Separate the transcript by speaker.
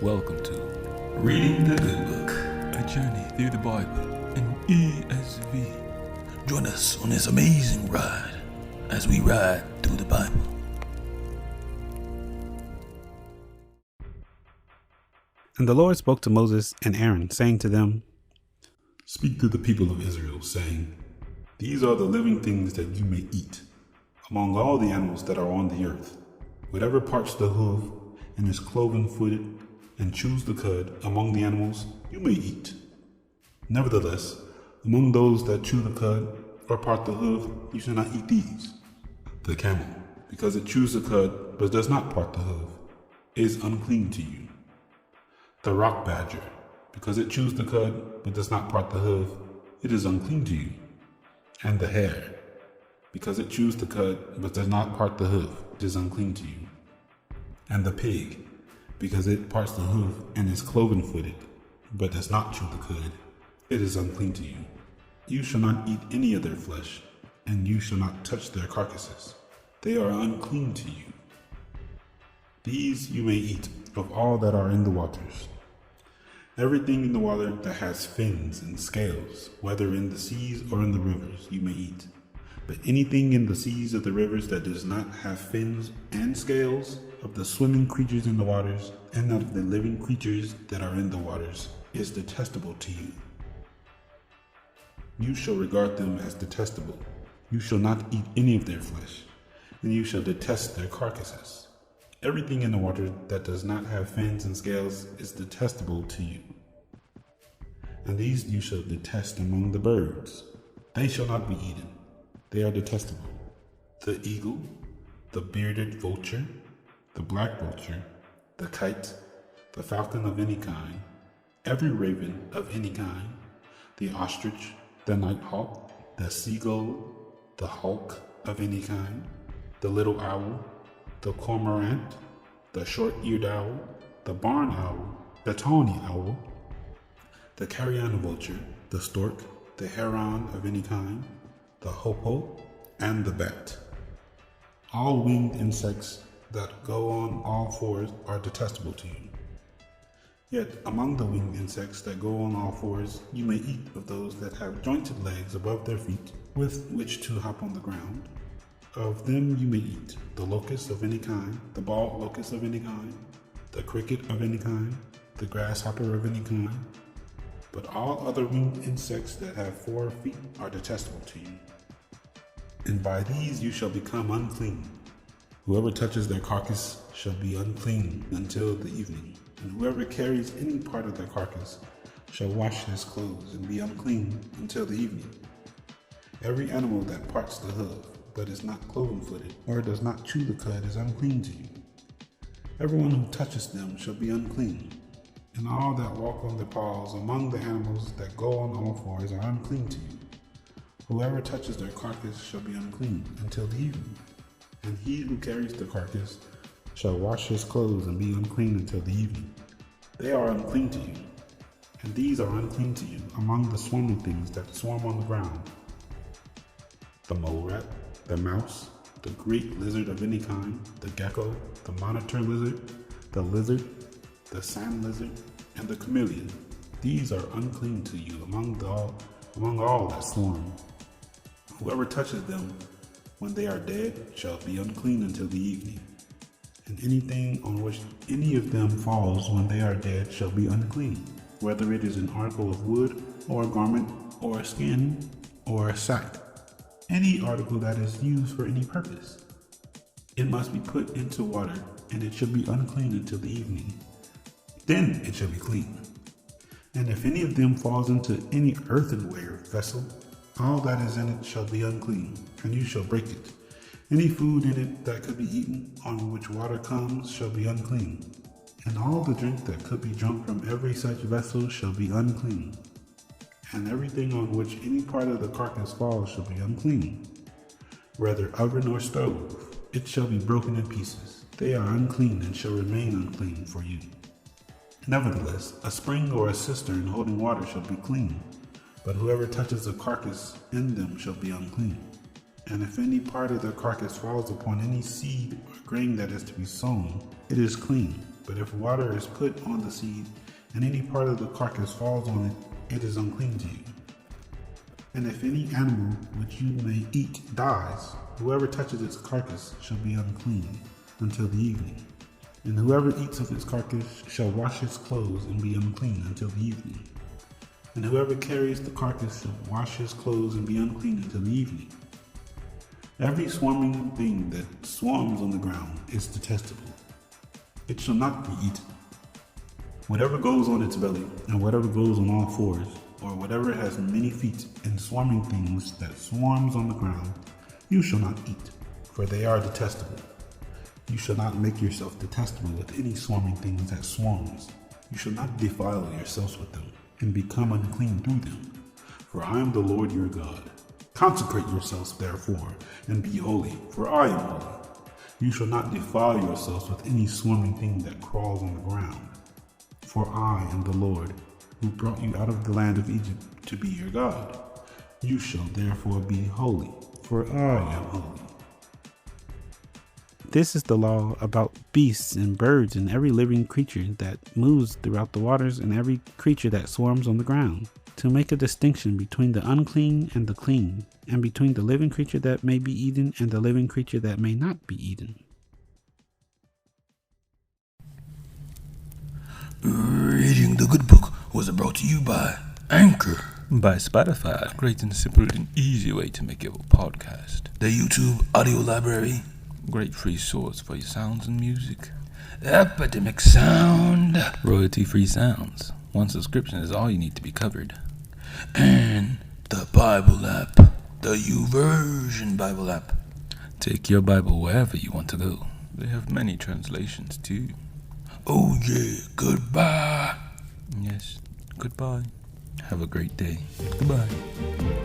Speaker 1: Welcome to
Speaker 2: Reading the Good Book.
Speaker 1: a journey through the Bible in ESV.
Speaker 2: Join us on this amazing ride as we ride through the Bible.
Speaker 3: And the Lord spoke to Moses and Aaron, saying to them,
Speaker 4: Speak to the people of Israel, saying, These are the living things that you may eat, among all the animals that are on the earth. Whatever parts the hoof and is cloven-footed and chews the cud among the animals, you may eat. Nevertheless, among those that chew the cud or part the hoof, you shall not eat these. The camel, because it chews the cud but does not part the hoof, is unclean to you. The rock badger, because it chews the cud but does not part the hoof, it is unclean to you. And the hare, because it chews the cud but does not part the hoof, it is unclean to you. And the pig, because it parts the hoof and is cloven-footed, but does not chew the cud, it is unclean to you. You shall not eat any of their flesh, and you shall not touch their carcasses. They are unclean to you. These you may eat of all that are in the waters. Everything in the water that has fins and scales, whether in the seas or in the rivers, you may eat. But anything in the seas of the rivers that does not have fins and scales, of the swimming creatures in the waters, and of the living creatures that are in the waters, is detestable to you. You shall regard them as detestable. You shall not eat any of their flesh, and you shall detest their carcasses. Everything in the water that does not have fins and scales is detestable to you. And these you shall detest among the birds. They shall not be eaten. They are detestable. The eagle, the bearded vulture, the black vulture, the kite, the falcon of any kind, every raven of any kind, the ostrich, the nighthawk, the seagull, the hawk of any kind, the little owl, the cormorant, the short-eared owl, the barn owl, the tawny owl, the carrion vulture, the stork, the heron of any kind, the hoopoe, and the bat. All winged insects that go on all fours are detestable to you. Yet among the winged insects that go on all fours, you may eat of those that have jointed legs above their feet, with which to hop on the ground. Of them you may eat the locust of any kind, the bald locust of any kind, the cricket of any kind, the grasshopper of any kind. But all other winged insects that have 4 feet are detestable to you. And by these you shall become unclean. Whoever touches their carcass shall be unclean until the evening. And whoever carries any part of their carcass shall wash his clothes and be unclean until the evening. Every animal that parts the hoof, but is not cloven-footed, or does not chew the cud, is unclean to you. Everyone who touches them shall be unclean. And all that walk on their paws among the animals that go on all fours are unclean to you. Whoever touches their carcass shall be unclean until the evening. And he who carries the carcass shall wash his clothes and be unclean until the evening. They are unclean to you. And these are unclean to you among the swarming things that swarm on the ground: the mole rat, the mouse, the great lizard of any kind, the gecko, the monitor lizard, the sand lizard, and the chameleon. These are unclean to you among all that swarm. Whoever touches them when they are dead shall be unclean until the evening. And anything on which any of them falls when they are dead shall be unclean, whether it is an article of wood, or a garment, or a skin, or a sack, any article that is used for any purpose. It must be put into water, and it shall be unclean until the evening. Then it shall be clean. And if any of them falls into any earthenware vessel, all that is in it shall be unclean, and you shall break it. Any food in it that could be eaten, on which water comes, shall be unclean. And all the drink that could be drunk from every such vessel shall be unclean. And everything on which any part of the carcass falls shall be unclean, whether oven or stove. It shall be broken in pieces. They are unclean and shall remain unclean for you. Nevertheless, a spring or a cistern holding water shall be clean, but whoever touches a carcass in them shall be unclean. And if any part of the carcass falls upon any seed or grain that is to be sown, it is clean. But if water is put on the seed, and any part of the carcass falls on it, it is unclean to you. And if any animal which you may eat dies, whoever touches its carcass shall be unclean until the evening. And whoever eats of its carcass shall wash his clothes and be unclean until the evening. And whoever carries the carcass shall wash his clothes and be unclean until the evening. Every swarming thing that swarms on the ground is detestable. It shall not be eaten. Whatever goes on its belly, and whatever goes on all fours, or whatever has many feet and swarming things that swarms on the ground, you shall not eat, for they are detestable. You shall not make yourself detestable with any swarming things that swarms. You shall not defile yourselves with them, and become unclean through them. For I am the Lord your God. Consecrate yourselves therefore, and be holy, for I am holy. You shall not defile yourselves with any swarming thing that crawls on the ground. For I am the Lord, who brought you out of the land of Egypt to be your God. You shall therefore be holy, for I am holy.
Speaker 3: This is the law about beasts and birds and every living creature that moves throughout the waters and every creature that swarms on the ground, to make a distinction between the unclean and the clean, and between the living creature that may be eaten and the living creature that may not be eaten.
Speaker 2: Reading the Good Book was brought to you by Anchor,
Speaker 1: By Spotify. Great and simple and easy way to make your podcast.
Speaker 2: the YouTube audio library,
Speaker 1: Great free source for your sounds and music.
Speaker 2: Epidemic Sound,
Speaker 1: Royalty-free sounds. One subscription is all you need to be covered.
Speaker 2: and the Bible app, the YouVersion Bible app.
Speaker 1: Take your Bible wherever you want to go. They have many translations too.
Speaker 2: Oh yeah, goodbye.
Speaker 1: Yes, goodbye. Have a great day. Goodbye.